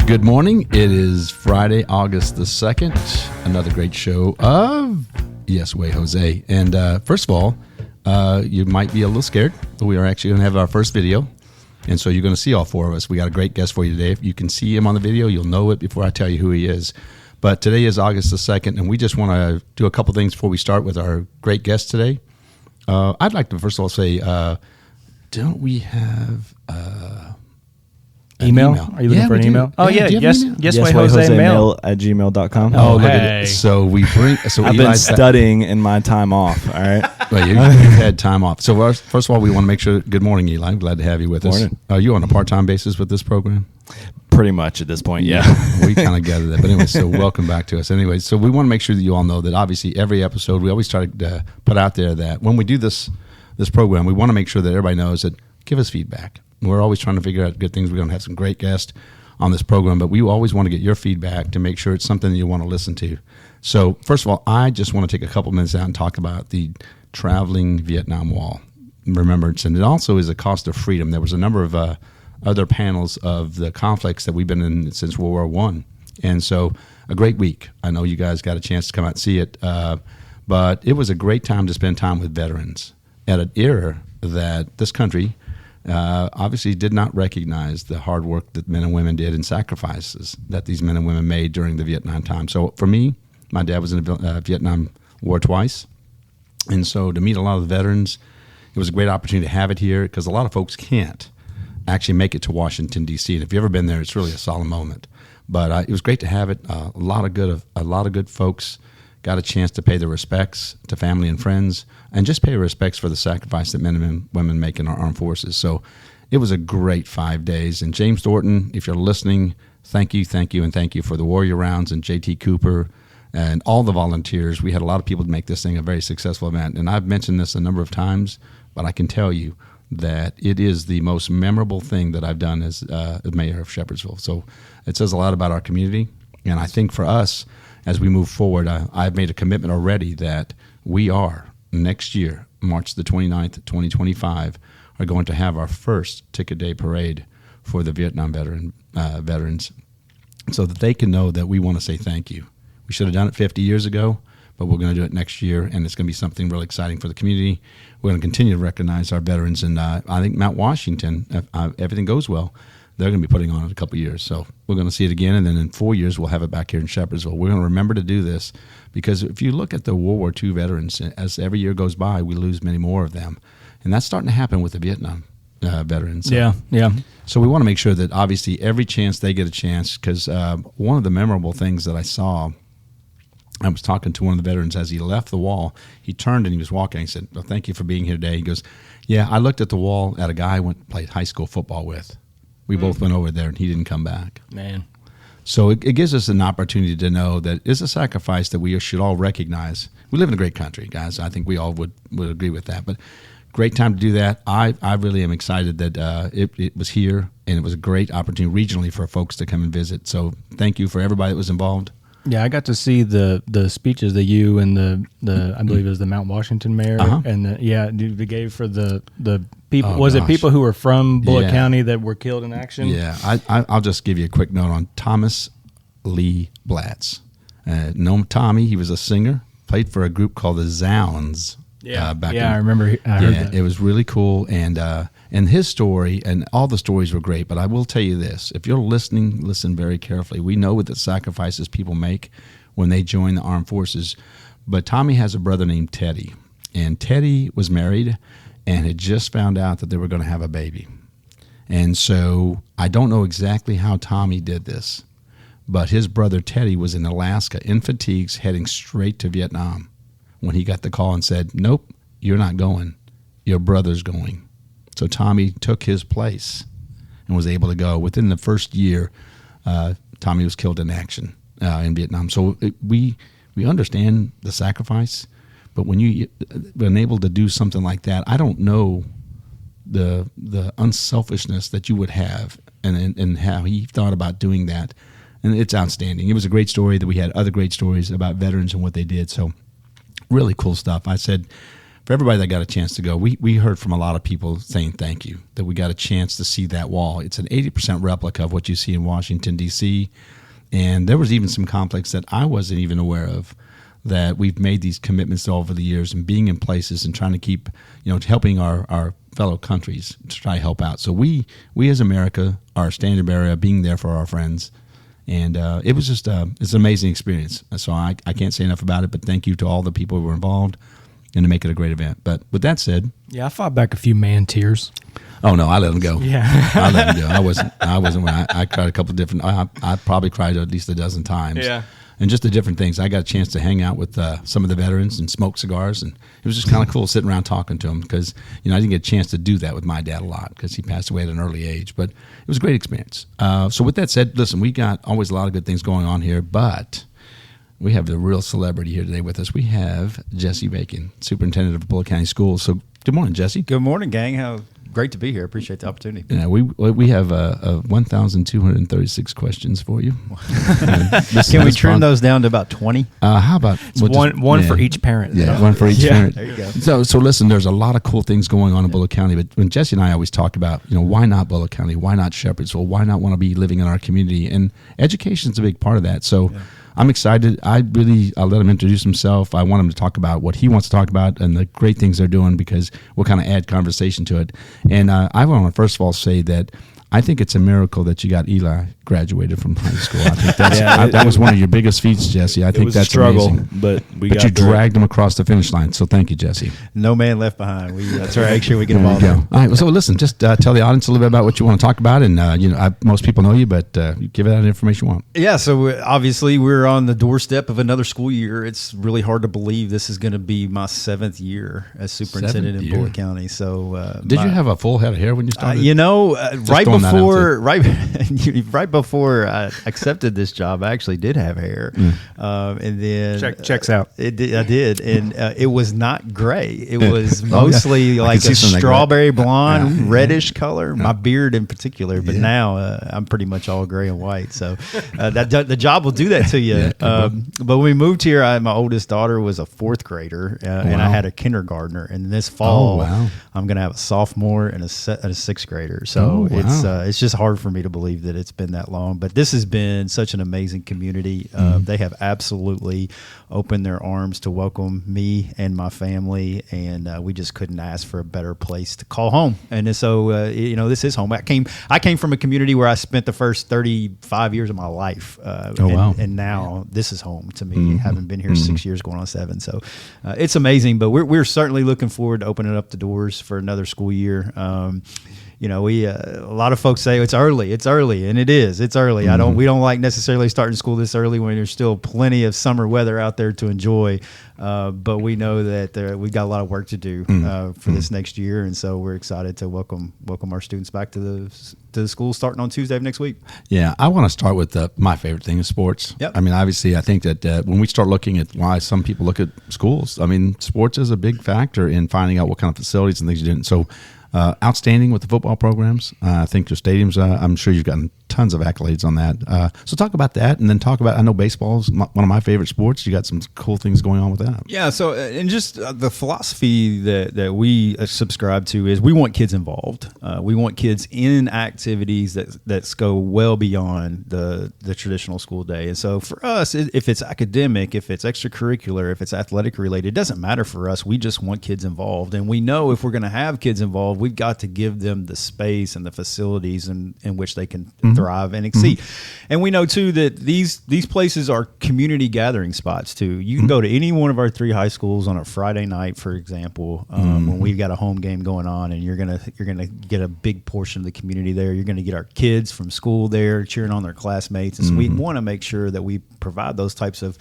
Good morning. It is Friday, August the 2nd. Another great show of Yes Way Jose. And first of all, you might be a little scared, but we are actually going to have our first video. And so you're going to see all four of us. We got a great guest for you today. If you can see him on the video, you'll know it before I tell you who he is. But today is August the 2nd, and we just want to do a couple things before we start with our great guest today. I'd like to first of all say, don't we have... Email? Are you looking for an email? Oh, yeah. Yes, YesWayJoseMail@gmail.com. Oh, look at it. So we bring. So I've been studying in my time off. All right. Well, you've had time off. So first of all, we want to make sure. Good morning, Eli. I'm glad to have you with us. Are you on a part-time basis with this program? Pretty much at this point, yeah. We kind of gathered that. But anyway, so welcome back to us. Anyway, so we want to make sure that you all know that obviously every episode, we always try to put out there that when we do this program, we want to make sure that everybody knows that give us feedback. We're always trying to figure out good things. We're going to have some great guests on this program, but we always want to get your feedback to make sure it's something that you want to listen to. So first of all, I just want to take a couple minutes out and talk about the traveling Vietnam Wall remembrance, and it also is a cost of freedom. There was a number of other panels of the conflicts that we've been in since World War I, and so a great week. I know you guys got a chance to come out and see it, but it was a great time to spend time with veterans at an era that this country obviously did not recognize the hard work that men and women did and sacrifices that these men and women made during the Vietnam time. So for me, my dad was in the Vietnam War twice. And so to meet a lot of the veterans, it was a great opportunity to have it here because a lot of folks can't actually make it to Washington, D.C. And if you've ever been there, it's really a solemn moment. But it was great to have it. A lot of good folks got a chance to pay their respects to family and friends and just pay respects for the sacrifice that men and women make in our armed forces. So it was a great 5 days. And James Thornton, if you're listening, thank you, and thank you for the Warrior Rounds and J.T. Cooper and all the volunteers. We had a lot of people to make this thing a very successful event. And I've mentioned this a number of times, but I can tell you that it is the most memorable thing that I've done as mayor of Shepherdsville. So it says a lot about our community. And I think for us, as we move forward, I've made a commitment already that we are, next year, March the 29th, 2025, are going to have our first Ticket Day Parade for the Vietnam veterans so that they can know that we want to say thank you. We should have done it 50 years ago, but we're going to do it next year, and it's going to be something really exciting for the community. We're going to continue to recognize our veterans, and I think Mount Washington, if everything goes well, they're going to be putting on it a couple of years. So we're going to see it again, and then in 4 years, we'll have it back here in Shepherdsville. We're going to remember to do this because if you look at the World War II veterans, as every year goes by, we lose many more of them. And that's starting to happen with the Vietnam veterans. So, yeah. So we want to make sure that obviously every chance they get a chance, because one of the memorable things that I saw, I was talking to one of the veterans as he left the wall. He turned and he was walking. He said, well, thank you for being here today. He goes, yeah, I looked at the wall at a guy I played high school football with. We both went over there, and he didn't come back. Man. So it gives us an opportunity to know that it's a sacrifice that we should all recognize. We live in a great country, guys. I think we all would agree with that. But great time to do that. I really am excited that it was here, and it was a great opportunity regionally for folks to come and visit. So thank you for everybody that was involved. Yeah, I got to see the speeches that you and the I believe it was the Mount Washington mayor and they gave for the people. It people who were from Bullitt County that were killed in action? Yeah, I'll just give you a quick note on Thomas Lee Blatz. Know Tommy, he was a singer, played for a group called the Zounds. I remember. I heard that. It was really cool, and his story and all the stories were great. But I will tell you this: if you're listening, listen very carefully. We know what the sacrifices people make when they join the armed forces. But Tommy has a brother named Teddy, and Teddy was married and had just found out that they were going to have a baby. And so I don't know exactly how Tommy did this, but his brother Teddy was in Alaska in fatigues, heading straight to Vietnam, when he got the call and said, nope, you're not going. Your brother's going. So Tommy took his place and was able to go. Within the first year, Tommy was killed in action in Vietnam. So we understand the sacrifice, but when you've been able to do something like that, I don't know the unselfishness that you would have and how he thought about doing that. And it's outstanding. It was a great story that we had other great stories about veterans and what they did. So really cool stuff. I said, for everybody that got a chance to go, we heard from a lot of people saying thank you, that we got a chance to see that wall. It's an 80% replica of what you see in Washington, D.C., and there was even some conflicts that I wasn't even aware of, that we've made these commitments over the years and being in places and trying to keep, helping our fellow countries to try to help out. So we as America are a standard bearer, being there for our friends. And it was just it's an amazing experience. So I can't say enough about it, but thank you to all the people who were involved and to make it a great event. But with that said... Yeah, I fought back a few man tears. Oh, no, I let them go. Yeah. I let them go. I wasn't I cried a couple of different... I probably cried at least a dozen times. Yeah. And just the different things. I got a chance to hang out with some of the veterans and smoke cigars, and it was just kind of cool sitting around talking to them because, I didn't get a chance to do that with my dad a lot because he passed away at an early age, but it was a great experience. So with that said, listen, we got always a lot of good things going on here, but we have the real celebrity here today with us. We have Jesse Bacon, superintendent of Bullitt County Schools. So good morning, Jesse. Good morning, gang. Great to be here. Appreciate the opportunity. Yeah, we have 1,236 questions for you. Can we trim those down to about 20? How about one for each parent? Yeah, one for each parent. There you go. So listen, there's a lot of cool things going on in Bullitt County, but when Jesse and I always talk about, why not Bullitt County? Why not Shepherdsville? Why not want to be living in our community? And education is a big part of that. So I'm excited. I'll let him introduce himself. I want him to talk about what he wants to talk about and the great things they're doing because we'll kind of add conversation to it. And I want to first of all say that I think it's a miracle that you got Eli graduated from high school. I think that was one of your biggest feats, Jesse. I think that's a struggle, amazing. But you dragged him across the finish line. So thank you, Jesse. No man left behind. That's right. Make sure we get them all. All right. So listen, just tell the audience a little bit about what you want to talk about, and most people know you, but give it out the information you want. Yeah. So obviously we're on the doorstep of another school year. It's really hard to believe this is going to be my 7th year as superintendent in Bullitt County. So did you have a full head of hair when you started? Right before I accepted this job, I actually did have hair, and then checks out. I did, and it was not gray. It was mostly like a strawberry blonde, reddish color. My beard in particular, but now I'm pretty much all gray and white. So the job will do that to you. But when we moved here, my oldest daughter was a 4th grader, and I had a kindergartner. And this fall, I'm going to have a sophomore and a 6th grader. So it's just hard for me to believe that it's been that long, but this has been such an amazing community. They have absolutely opened their arms to welcome me and my family, and we just couldn't ask for a better place to call home. And so, this is home. I came from a community where I spent the first 35 years of my life, and now this is home to me, having been here 6 years, going on 7. So it's amazing, but we're certainly looking forward to opening up the doors for another school year. A lot of folks say it's early, and it is. It's early. We don't like necessarily starting school this early when there's still plenty of summer weather out there to enjoy. But we know that we've got a lot of work to do for this next year, and so we're excited to welcome our students back to the school starting on Tuesday of next week. Yeah, I want to start with my favorite thing is sports. Yep. I mean, obviously, I think that when we start looking at why some people look at schools, I mean, sports is a big factor in finding out what kind of facilities and things you did. So. Outstanding with the football programs. I think your stadiums, I'm sure you've gotten tons of accolades on that. So talk about that, and then talk about, I know baseball is one of my favorite sports. You got some cool things going on with that. Yeah, so and just the philosophy that we subscribe to is we want kids involved. We want kids in activities that go well beyond the traditional school day. And so for us, if it's academic, if it's extracurricular, if it's athletic related, it doesn't matter for us. We just want kids involved. And we know if we're going to have kids involved, we've got to give them the space and the facilities in which they can thrive and exceed. And we know too that these places are community gathering spots too. You can go to any one of our 3 high schools on a Friday night, for example, when we've got a home game going on, and you're gonna get a big portion of the community there. You're gonna get our kids from school there cheering on their classmates, and so we want to make sure that we provide those types of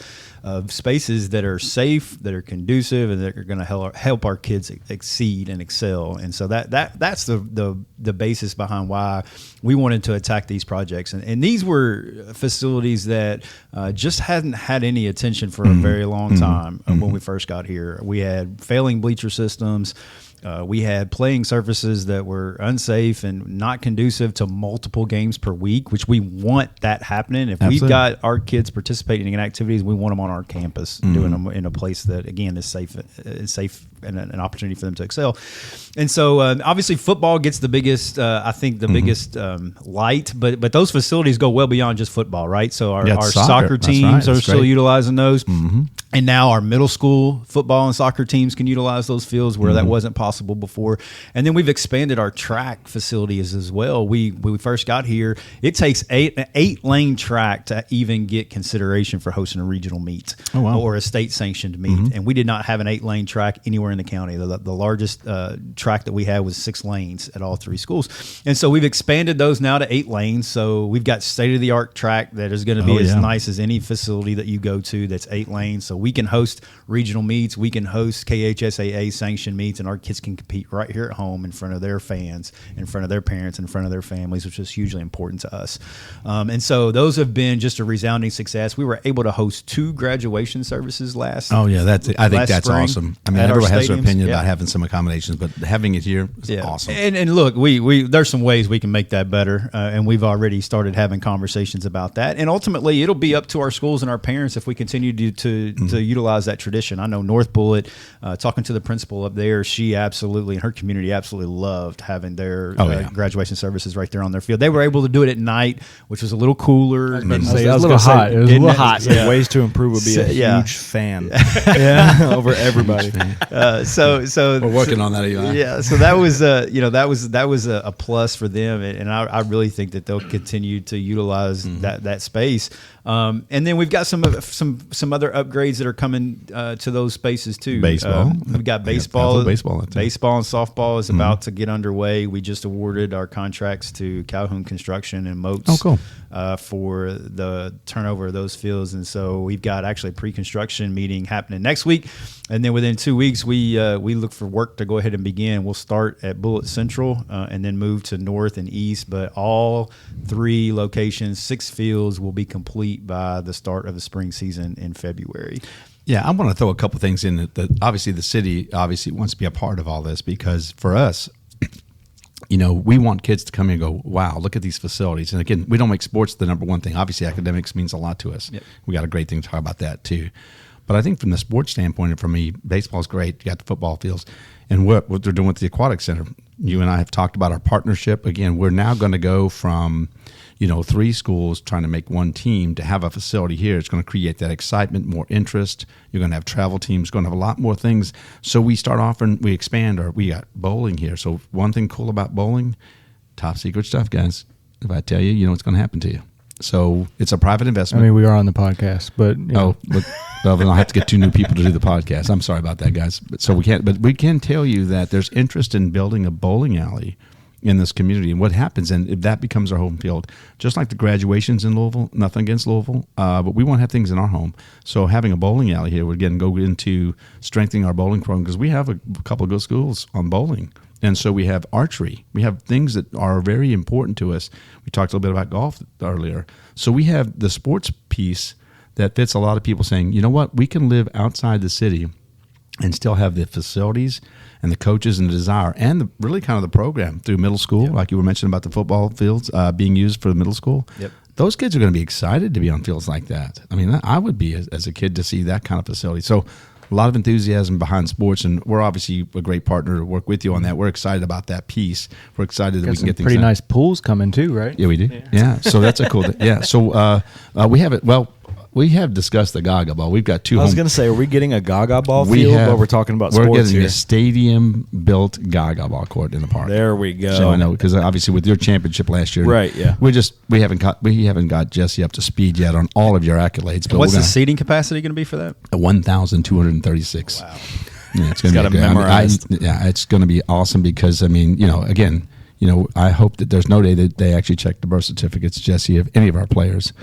spaces that are safe, that are conducive, and that are going to help our kids exceed and excel. And so that's the basis behind why we wanted to attack these projects. And these were facilities that just hadn't had any attention for a very long time when we first got here. We had failing bleacher systems. We had playing surfaces that were unsafe and not conducive to multiple games per week, which we want that happening. If we've got our kids participating in activities, we want them on our campus, doing them in a place that, again, is safe and an opportunity for them to excel. And so obviously football gets the biggest, biggest light, but those facilities go well beyond just football, right? So our soccer teams are still utilizing those. Mm-hmm. And now our middle school football and soccer teams can utilize those fields where that wasn't possible before. And then we've expanded our track facilities as well. When we first got here, it takes an 8-lane track to even get consideration for hosting a regional meet or a state-sanctioned meet. Mm-hmm. And we did not have an 8-lane track anywhere in the county. The largest track that we had was 6 lanes at all 3 schools. And so we've expanded those now to 8 lanes. So we've got state-of-the-art track that is going to be as nice as any facility that you go to that's 8 lanes. So we can host regional meets, we can host KHSAA sanctioned meets, and our kids can compete right here at home in front of their fans, in front of their parents, in front of their families, which is hugely important to us. And so those have been just a resounding success. We were able to host 2 graduation services last. Oh yeah, I think that's awesome. I mean, everyone has their opinion about having some accommodations, but having it here is awesome. And look, we there's some ways we can make that better, and we've already started having conversations about that. And ultimately, it'll be up to our schools and our parents if we continue to utilize that tradition. I know North Bullitt, talking to the principal up there, she absolutely, and her community absolutely loved having their graduation services right there on their field. They were able to do it at night, which was a little cooler. It was a little hot. It was a little hot. So ways to improve would be a huge fan over everybody. So we're working on that. Yeah. So that was that was a plus for them, and I really think that they'll continue to utilize that space. And then we've got some other upgrades that are coming to those spaces too. Baseball. We've got baseball. Baseball and softball is about to get underway. We just awarded our contracts to Calhoun Construction and Moats. Oh, cool. For the turnover of those fields, and so we've got actually a pre-construction meeting happening next week, and then within 2 weeks we look for work to go ahead and begin. We'll start at Bullitt Central and then move to North and East, but all 3 locations, 6 fields will be complete by the start of the spring season in February. Yeah, I want to throw a couple things in that obviously the city wants to be a part of all this, because for us, we want kids to come in and go, wow, look at these facilities. And again, we don't make sports the number one thing. Obviously, academics means a lot to us. Yep. We got a great thing to talk about that too. But I think from the sports standpoint, and for me, baseball's great. You got the football fields. And what they're doing with the aquatic center, you and I have talked about our partnership. Again, we're now going to go from 3 schools trying to make one team to have a facility here. It's going to create that excitement, more interest. You're going to have travel teams, going to have a lot more things. So we start offering, we expand, we got bowling here. So one thing cool about bowling, top secret stuff, guys. If I tell you, what's going to happen to you. So it's a private investment. I mean, we are on the podcast, but well, then I'll have to get 2 new people to do the podcast. I'm sorry about that, guys. But we can tell you that there's interest in building a bowling alley in this community, and what happens, and if that becomes our home field, just like the graduations in Louisville, nothing against Louisville, but we want to have things in our home. So having a bowling alley here would again go into strengthening our bowling program, because we have a couple of good schools on bowling. And so we have archery. We have things that are very important to us. We talked a little bit about golf earlier. So we have the sports piece that fits a lot of people saying, you know what, we can live outside the city and still have the facilities and the coaches and the desire and really kind of the program through middle school, like you were mentioning about the football fields being used for the middle school. Yep. Those kids are going to be excited to be on fields like that. I mean, I would be as a kid to see that kind of facility. So a lot of enthusiasm behind sports, and we're obviously a great partner to work with you on that. We're excited about that piece. We're excited that we can get things pretty done. Nice pools coming too, right? Yeah, we do. Yeah. So that's a cool thing. Yeah. So we have it. Well, we have discussed the Gaga Ball. We've got 2 I was going to say, are we getting a Gaga Ball field while we're talking about sports here? We're getting a stadium-built Gaga Ball court in the park. There we go. So I know, because obviously with your championship last year, right? Yeah, we haven't got Jesse up to speed yet on all of your accolades. But what's the seating capacity going to be for that? 1,236. Wow. Yeah, it's going to be memorized. It's going to be awesome, because I mean, again, I hope that there's no day that they actually check the birth certificates, Jesse, of any of our players.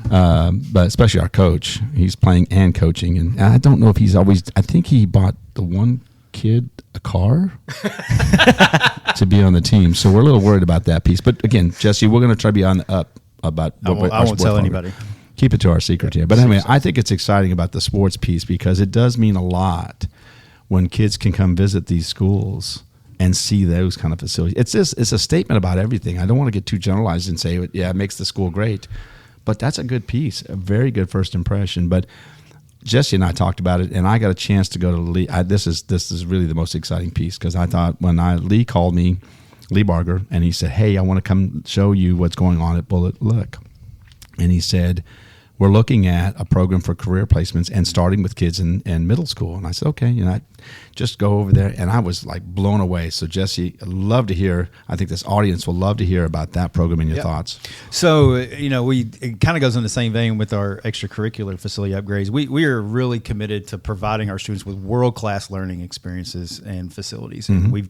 But especially our coach, he's playing and coaching, and I don't know if he's always. I think he bought the one kid a car to be on the team, so we're a little worried about that piece. But again, Jesse, we're going to try to be on the up about. I won't tell anybody. Keep it to our secret here. But anyway, I think it's exciting about the sports piece, because it does mean a lot when kids can come visit these schools and see those kind of facilities. It's a statement about everything. I don't want to get too generalized and say, yeah, it makes the school great, but that's a good piece, a very good first impression. But Jesse and I talked about it, and I got a chance to go to Lee. This is really the most exciting piece, because I thought Lee called me, Lee Barger, and he said, hey, I want to come show you what's going on at Bullitt. Look. And he said, we're looking at a program for career placements and starting with kids in middle school. And I said, okay, I just go over there. And I was like blown away. So Jesse, I'd love to hear, I think this audience will love to hear about that program and your thoughts. So, it kind of goes in the same vein with our extracurricular facility upgrades. We are really committed to providing our students with world-class learning experiences and facilities. And we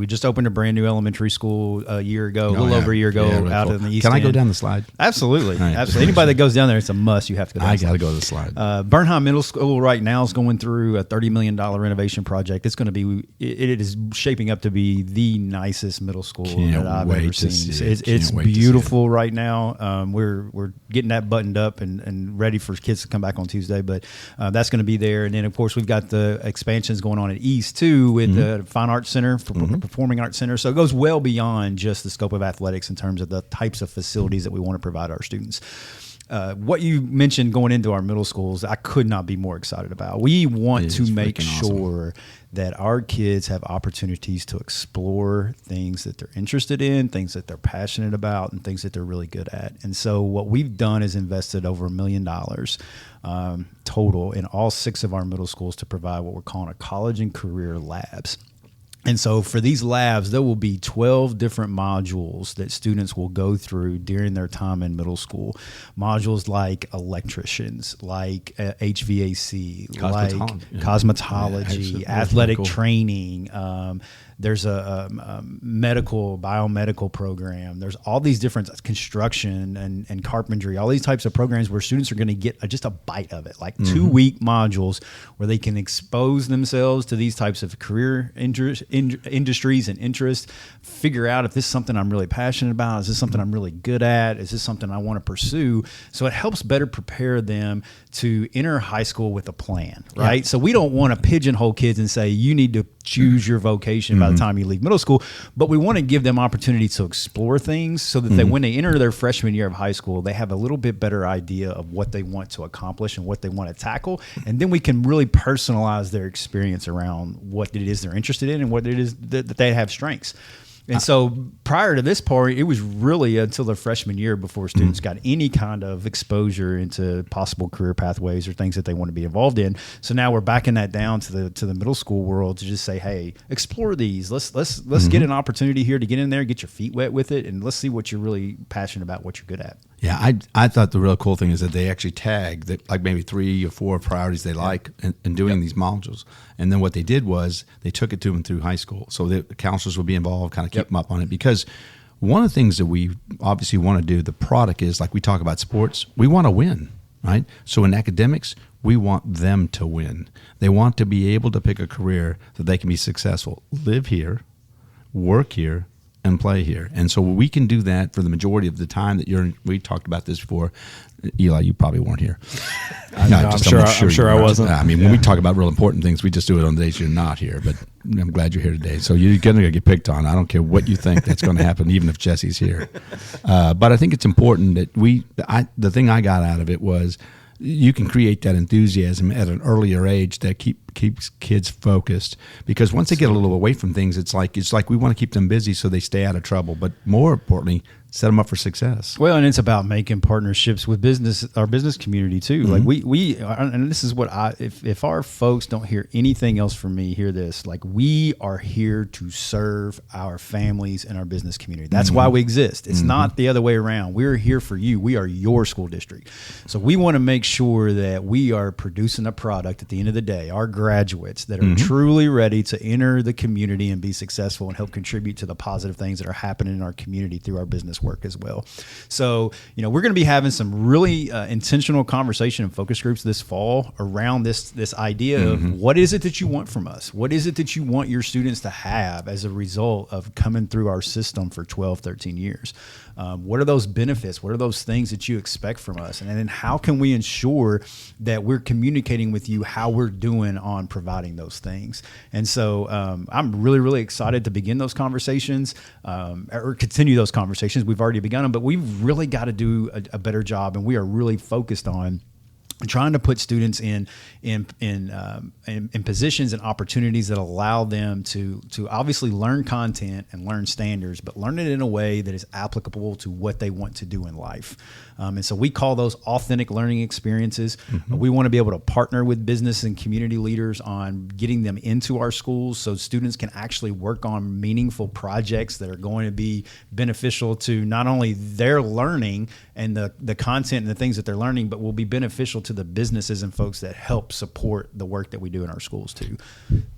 just opened a brand new elementary school a year ago, a little over a year ago, really out in the East Can End. I go down the slide? Absolutely. Right. Absolutely. Anybody that goes down there, it's a must. You have to go down I got to go to the slide. Bernheim Middle School right now is going through a $30 million renovation project. It's going to be, it is shaping up to be the nicest middle school that I've ever seen. It's beautiful right now. We're getting that buttoned up and ready for kids to come back on Tuesday, but that's going to be there. And then, of course, we've got the expansions going on at East, too, with the Fine Arts Center, Performing Arts Center. So it goes well beyond just the scope of athletics in terms of the types of facilities that we want to provide our students. What you mentioned going into our middle schools, I could not be more excited about. We want to make sure that our kids have opportunities to explore things that they're interested in, things that they're passionate about, and things that they're really good at. And so what we've done is invested over $1 million total in all 6 of our middle schools to provide what we're calling a college and career labs. And so for these labs, there will be 12 different modules that students will go through during their time in middle school. Modules like electricians, like HVAC, cosmetology, athletic training. There's a biomedical program. There's all these different construction and carpentry, all these types of programs where students are going to get just a bite of it, like 2-week modules where they can expose themselves to these types of career industries and interests, figure out if this is something I'm really passionate about, is this something I'm really good at, is this something I want to pursue? So it helps better prepare them to enter high school with a plan, right? Yeah. So we don't want to pigeonhole kids and say, you need to choose your vocation by the time you leave middle school, but we want to give them opportunity to explore things so that when they enter their freshman year of high school, they have a little bit better idea of what they want to accomplish and what they want to tackle. And then we can really personalize their experience around what it is they're interested in and what it is that they have strengths. And so prior to this part, it was really until their freshman year before students got any kind of exposure into possible career pathways or things that they want to be involved in. So now we're backing that down to the middle school world to just say, hey, explore these. Let's get an opportunity here to get in there, get your feet wet with it, and let's see what you're really passionate about, what you're good at. Yeah, I thought the real cool thing is that they actually tag like maybe 3 or 4 priorities they like in doing these modules. And then what they did was they took it to them through high school. So the counselors would be involved, kind of keep them up on it. Because one of the things that we obviously want to do, the product is, like we talk about sports, we want to win, right? So in academics, we want them to win. They want to be able to pick a career that they can be successful, live here, work here, and play here. And so we can do that for the majority of the time that we talked about this before. Eli, you probably weren't here. I'm sure I wasn't. I mean, when we talk about real important things, we just do it on the days you're not here. But I'm glad you're here today. So you're going to get picked on. I don't care what you think that's going to happen, even if Jesse's here. But I think it's important that the thing I got out of it was you can create that enthusiasm at an earlier age that keeps kids focused, because once they get a little away from things, it's like we want to keep them busy so they stay out of trouble, but more importantly, set them up for success. Well, and it's about making partnerships with our business community too. Like we and this is what if our folks don't hear anything else from me, hear this: like, we are here to serve our families and our business community. That's why we exist. It's not the other way around. We're here for you. We are your school district. So we want to make sure that we are producing a product at the end of the day, our graduates that are truly ready to enter the community and be successful and help contribute to the positive things that are happening in our community through our business work as well. So, we're going to be having some really intentional conversation and focus groups this fall around this idea of what is it that you want from us? What is it that you want your students to have as a result of coming through our system for 12, 13 years? What are those benefits? What are those things that you expect from us? And then how can we ensure that we're communicating with you how we're doing on providing those things. And so I'm really, really excited to begin those conversations or continue those conversations. We've already begun them, but we've really got to do a better job, and we are really focused on trying to put students in positions and opportunities that allow them to obviously learn content and learn standards, but learn it in a way that is applicable to what they want to do in life. And so we call those authentic learning experiences. Mm-hmm. We want to be able to partner with business and community leaders on getting them into our schools so students can actually work on meaningful projects that are going to be beneficial to not only their learning and the content and the things that they're learning, but will be beneficial to the businesses and folks that help support the work that we do in our schools too.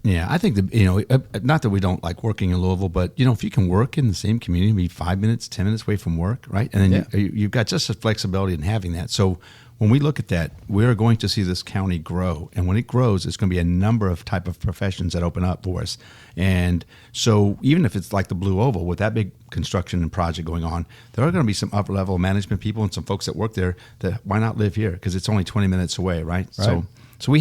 Yeah, I think that, not that we don't like working in Louisville, but if you can work in the same community, be 5 minutes, 10 minutes away from work, right? And then you've got just a flexibility in having that. So when we look at that, we're going to see this county grow. And when it grows, it's going to be a number of type of professions that open up for us. And so even if it's like the Blue Oval with that big construction and project going on, there are going to be some upper level management people and some folks that work there that why not live here? Because it's only 20 minutes away, right? So we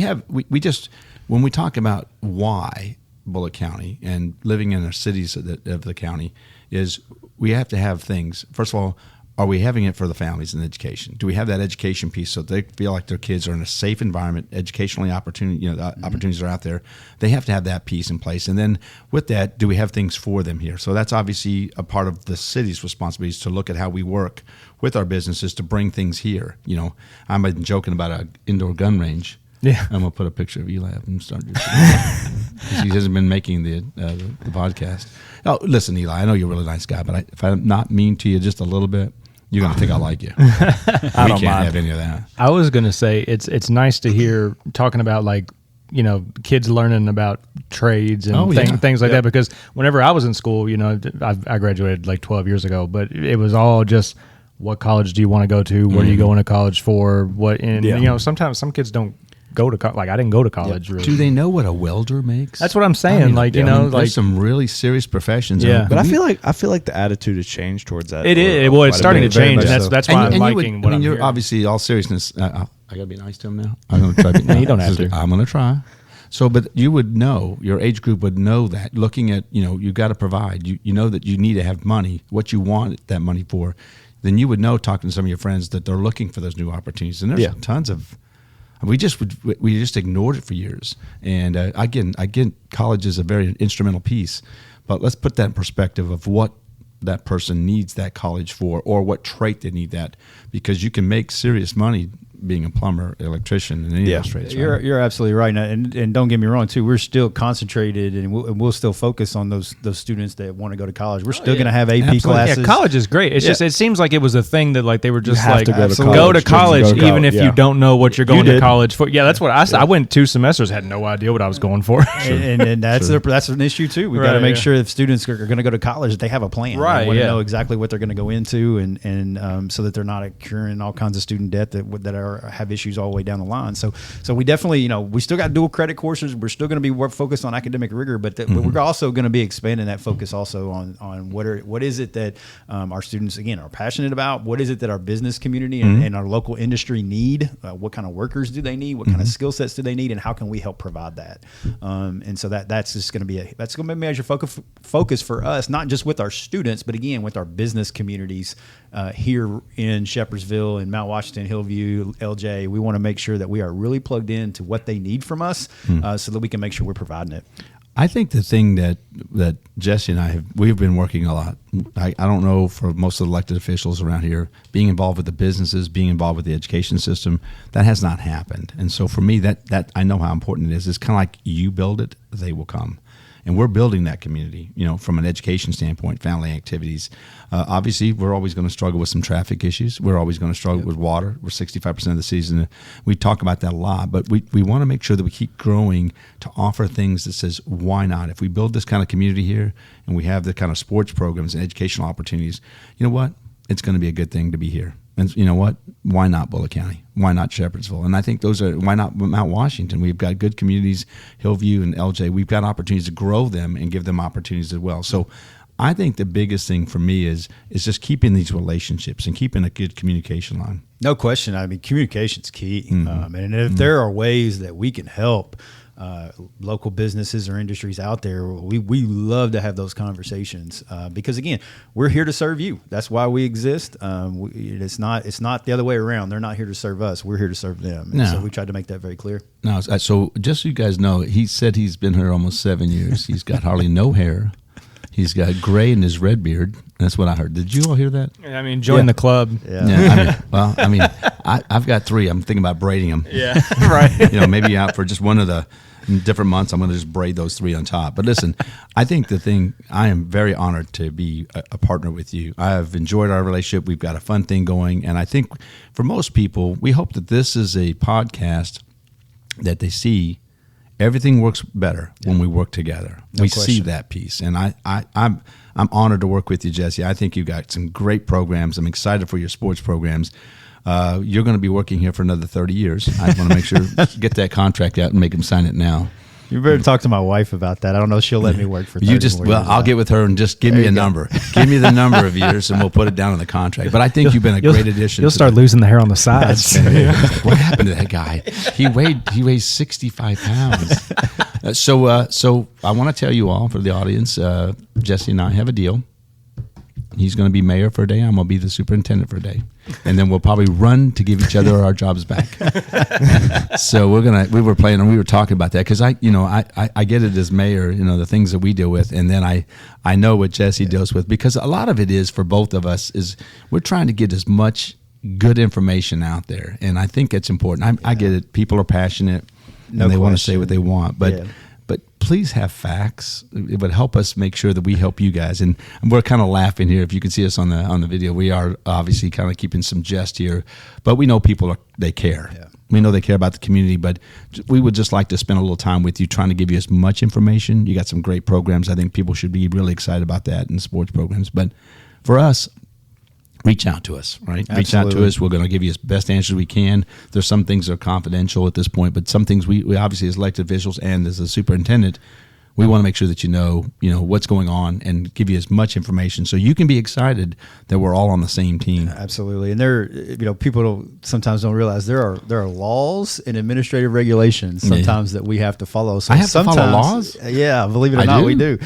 just, when we talk about why Bullitt County and living in the cities of the county is we have to have things. First of all, are we having it for the families and education? Do we have that education piece so they feel like their kids are in a safe environment, educationally opportunities are out there? They have to have that piece in place. And then with that, do we have things for them here? So that's obviously a part of the city's responsibilities to look at how we work with our businesses to bring things here. I'm been joking about an indoor gun range. Yeah, I'm gonna put a picture of Eli up and start. He hasn't been making the podcast. Oh, listen, Eli, I know you're a really nice guy, but if I'm not mean to you just a little bit, you're going to think I like you. I don't can't have any of that. I was going to say it's nice to hear talking about kids learning about trades and things like that, because whenever I was in school, I graduated like 12 years ago, but it was all just what college do you want to go to? What are you going to college for? Sometimes some kids don't go to college. Like I didn't go to college. Really. Do they know what a welder makes? That's what I'm saying. There's some really serious professions. Yeah, but I feel like the attitude has changed towards that. It is. Well, it's starting to change. That's why I'm liking what I'm hearing. Obviously, all seriousness. I got to be nice to him now. I'm going to try. No, you don't have to. I'm going to try. So, but you would know, your age group would know that. Looking at, you've got to provide. You know that you need to have money. What you want that money for, then you would know. Talking to some of your friends that they're looking for those new opportunities, and there's tons of. We just ignored it for years, and again, college is a very instrumental piece, but let's put that in perspective of what that person needs that college for, or what trait they need that, because you can make serious money being a plumber, electrician, and any of those trades. Right? You're absolutely right, and don't get me wrong too. We're still concentrated, and we'll still focus on those students that want to go to college. We're still going to have AP classes. Yeah, college is great. It's just it seems like it was a thing that they were just go to college even if you don't know what you're going to college for. Yeah, that's what I said. I went 2 semesters, had no idea what I was going for, and that's an issue too. We've got to make sure if students are going to go to college that they have a plan. Right, they want to know exactly what they're going to go into, and so that they're not accruing all kinds of student debt that have issues all the way down the line. So we definitely, we still got dual credit courses. We're still going to be focused on academic rigor, but we're also going to be expanding that focus also on what is it that our students, again, are passionate about? What is it that our business community and our local industry need? What kind of workers do they need? What kind of skill sets do they need? And how can we help provide that? And so that's just going to be a major focus for us, not just with our students, but again, with our business communities here in Shepherdsville and Mount Washington, Hillview, LJ. We want to make sure that we are really plugged in to what they need from us so that we can make sure we're providing it. I think the thing that Jesse and I we've been working a lot. I don't know for most of the elected officials around here, being involved with the businesses, being involved with the education system, that has not happened. And so for me, that I know how important it is. It's kind of like you build it, they will come. And we're building that community, from an education standpoint, family activities. Obviously, we're always going to struggle with some traffic issues. We're always going to struggle with water. We're 65% of the season. We talk about that a lot, but we want to make sure that we keep growing to offer things that says, why not? If we build this kind of community here and we have the kind of sports programs and educational opportunities, you know what? It's going to be a good thing to be here. And you know what? Why not Bullitt County? Why not Shepherdsville? And I think why not Mount Washington? We've got good communities, Hillview and LJ. We've got opportunities to grow them and give them opportunities as well. So I think the biggest thing for me is just keeping these relationships and keeping a good communication line. No question. I mean, communication's key. And if there are ways that we can help local businesses or industries out there, we love to have those conversations because, again, we're here to serve you. That's why we exist. It's not the other way around. They're not here to serve us. We're here to serve them. And so we tried to make that very clear. No, so just so you guys know, he said he's been here almost 7 years. He's got hardly no hair. He's got gray in his red beard. That's what I heard. Did you all hear that? I mean, join the club. Yeah. I've got 3. I'm thinking about braiding them. Yeah, right. Maybe out for just one of the different months. I'm going to just braid those 3 on top. But listen, I think I am very honored to be a partner with you. I have enjoyed our relationship. We've got a fun thing going. And I think for most people, we hope that this is a podcast that they see everything works better when we work together. We see that piece. And I'm honored to work with you, Jesse. I think you've got some great programs. I'm excited for your sports programs. You're going to be working here for another 30 years. I want to make sure, get that contract out and make him sign it now. You better talk to my wife about that. I don't know if she'll let me work for 30 years. I'll get with her and just give me a number. Give me the number of years and we'll put it down on the contract. But I think you've been a great addition. You'll start losing the hair on the sides. Like, what happened to that guy? He weighs 65 pounds. So I want to tell you all, for the audience, Jesse and I have a deal. He's going to be mayor for a day. I'm going to be the superintendent for a day. And then we'll probably run to give each other our jobs back. So we were playing and we were talking about that because I get it as mayor, the things that we deal with. And then I know what Jesse deals with, because a lot of it is for both of us is we're trying to get as much good information out there. And I think it's important. I get it. People are passionate and they want to say what they want, but please have facts. It would help us make sure that we help you guys. And we're kind of laughing here. If you can see us on the video, we are obviously kind of keeping some jest here, but we know people they care. Yeah. We know they care about the community, but we would just like to spend a little time with you trying to give you as much information. You got some great programs. I think people should be really excited about that in sports programs. But for us, reach out to us, right? Absolutely. Reach out to us. We're going to give you as best answers we can. There's some things that are confidential at this point, but some things we obviously, as elected officials and as a superintendent, we want to make sure that you know what's going on and give you as much information so you can be excited that we're all on the same team. Absolutely. And people sometimes don't realize there are laws and administrative regulations sometimes that we have to follow. So I have to follow laws? Yeah, believe it or not, we do.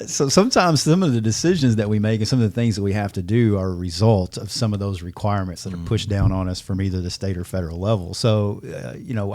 So sometimes some of the decisions that we make and some of the things that we have to do are a result of some of those requirements that are pushed down on us from either the state or federal level. So,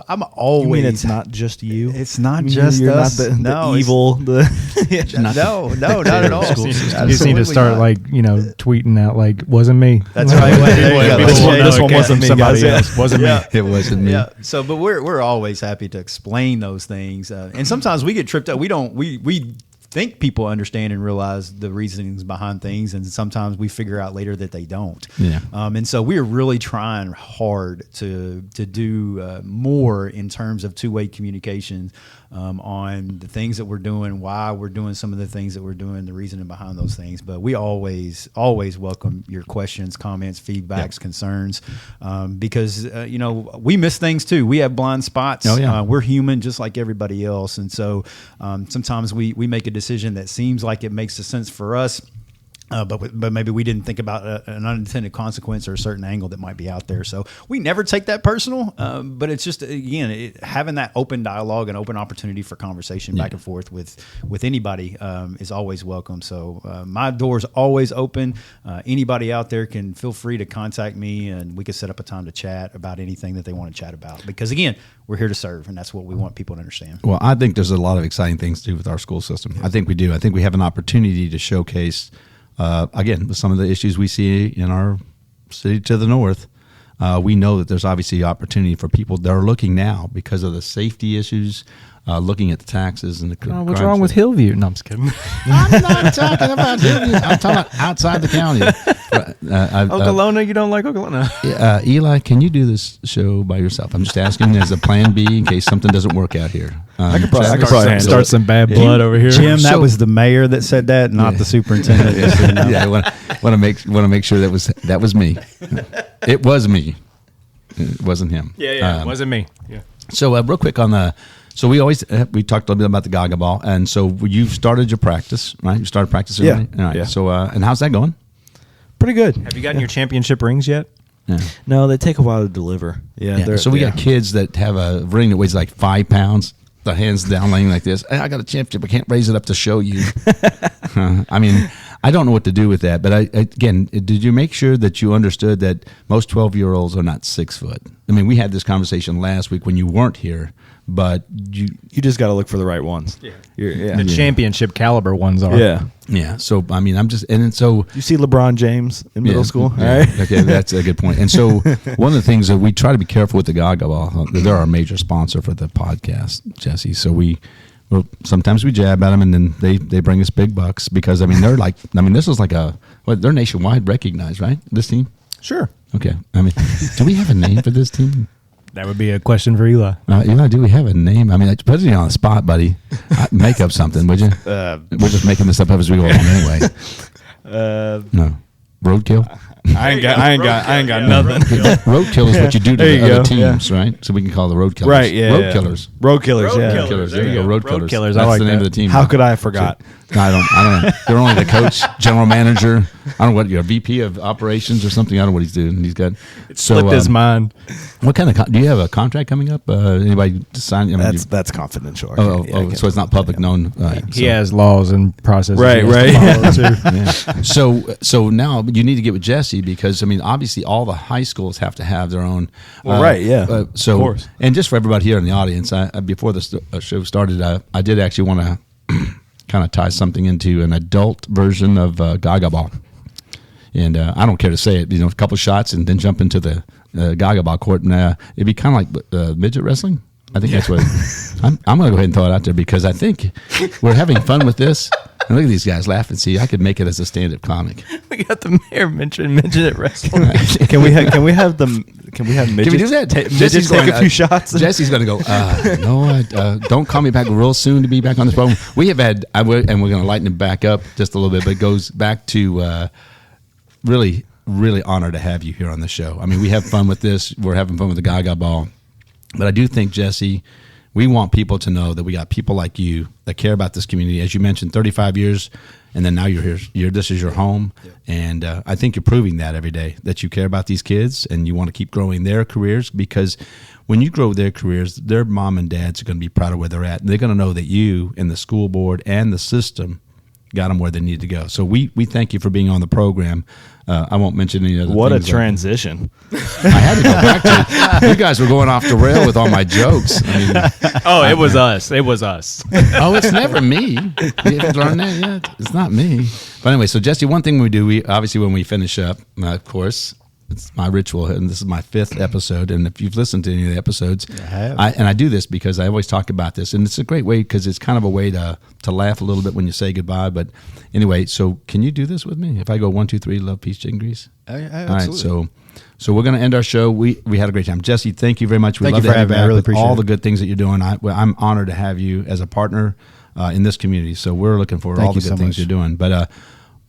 I'm always... You mean it's not just you? It's not just us. Not the evil. No, not at all. You just need to start tweeting out wasn't me. That's right. This one wasn't me. Somebody else. Wasn't me. It wasn't me. Yeah. So, but we're always happy to explain those things, and sometimes we get tripped up. We think people understand and realize the reasonings behind things, and sometimes we figure out later that they don't. Yeah. And so we're really trying hard to do more in terms of two-way communication on the things that we're doing, why we're doing some of the things that we're doing, the reasoning behind those things. But we always welcome your questions, comments, feedbacks, concerns, because we miss things too. We have blind spots. Oh, yeah. We're human just like everybody else, and so sometimes we make a decision that seems like it makes sense for us. But maybe we didn't think about an unintended consequence or a certain angle that might be out there. So we never take that personal, but it's just, again, having that open dialogue and open opportunity for conversation back and forth with anybody is always welcome. So my door's always open. Anybody out there can feel free to contact me, and we can set up a time to chat about anything that they want to chat about. Because, again, we're here to serve, and that's what we want people to understand. Well, I think there's a lot of exciting things to do with our school system. I think we do. I think we have an opportunity to showcase again, with some of the issues we see in our city to the north, we know that there's obviously opportunity for people that are looking now because of the safety issues, looking at the taxes and the what's wrong with Hillview? No, I'm just kidding. I'm not talking about Hillview. I'm talking about outside the county. Okolona, you don't like Okolona? Eli, can you do this show by yourself? I'm just asking as a plan B in case something doesn't work out here. I could probably start some bad blood over here. Jim, that was the mayor that said that, not the superintendent. I want to make sure that was me. It was me. It wasn't him. Yeah, it wasn't me. Yeah. So real quick on the. So we talked a little bit about the Gaga ball, and so you've started your practice, right? You started practicing, yeah. Already? All right. Yeah. So and how's that going? Pretty good. Have you gotten your championship rings yet? Yeah. No, they take a while to deliver. Yeah. So we got kids that have a ring that weighs like 5 pounds. the hands down laying like this. I got a championship. I can't raise it up to show you. I mean, I don't know what to do with that. But again, did you make sure that you understood that most 12-year-olds are not 6 foot? I mean, we had this conversation last week when you weren't here. But you just got to look for the right ones. Yeah. The championship caliber ones are. Yeah. So I mean, so you see LeBron James in middle school. Yeah. All right. Okay, that's a good point. And so one of the things that we try to be careful with the Gaga Ball. They're our major sponsor for the podcast, Jesse. So sometimes we jab at them, and then they bring us big bucks because this is like they're nationwide recognized, right? This team. Sure. Okay. I mean, do we have a name for this team? That would be a question for Eli. Eli, do we have a name? I mean, put it on the spot, buddy. Make up something, would you? We're just making this up as we go along anyway. No. Roadkill? I ain't got nothing. Roadkill is what you do to the other teams, right? So we can call the road killers. Right, yeah. Road killers. Road killers, yeah. Road killers. There you go, road killers. Killers. That's I like the name that. of the team. How could I have forgot? So, I don't know. They're only the coach, general manager. I don't know what your VP of operations or something. I don't know what he's doing. He's got slipped his mind. What kind of do you have a contract coming up? Anybody sign? That's confidential. So it's not public known. He has laws and processes. Right. Yeah. So now you need to get with Jesse because obviously all the high schools have to have their own. Right. Yeah. Of course. And just for everybody here in the audience, before the show started, I did actually want to kind of tie something into an adult version of Gaga Ball. And I don't care to say it, a couple shots and then jump into the Gaga Ball court. And it'd be kind of like midget wrestling. I think that's what I'm going to go ahead and throw it out there because I think we're having fun with this. And look at these guys laughing. See, I could make it as a stand-up comic. We got the mayor mention it wrestling. Can we have midgets? Can we do that? Jesse's take a few shots. Jesse's going to go. No, don't call me back real soon to be back on this program. We have had, and we're going to lighten it back up just a little bit, but it goes back to really, really honored to have you here on the show. I mean, we have fun with this. We're having fun with the Gaga Ball. But I do think, Jesse, we want people to know that we got people like you that care about this community. As you mentioned, 35 years, and then now you're here. This is your home. Yep. And I think you're proving that every day, that you care about these kids and you want to keep growing their careers because when you grow their careers, their mom and dads are going to be proud of where they're at. And they're going to know that you and the school board and the system got them where they need to go. So we thank you for being on the program. I won't mention any other What things. a transition. I had to go back to it. You guys were going off the rail with all my jokes. It was us. It was us. Oh, it's never me. You haven't learned that yet? It's not me. But anyway, so Jesse, one thing we do, we obviously when we finish up, of course, it's my ritual, and this is my 5th episode. And if you've listened to any of the episodes, I do this because I always talk about this, and it's a great way because it's kind of a way to laugh a little bit when you say goodbye. But anyway, so can you do this with me? If I go 1, 2, 3, love, peace, chicken grease. Absolutely. All right, so we're going to end our show. We had a great time, Jesse. Thank you very much. Thank you for having me. I really appreciate all the good things that you're doing. I'm honored to have you as a partner in this community. So we're looking forward to all the good things you're doing. But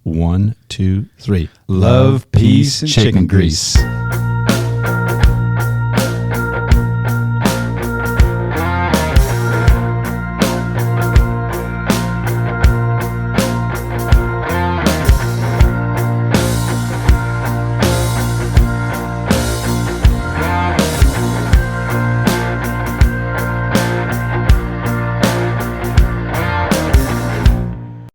1, 2, 3. Love, peace, and chicken grease.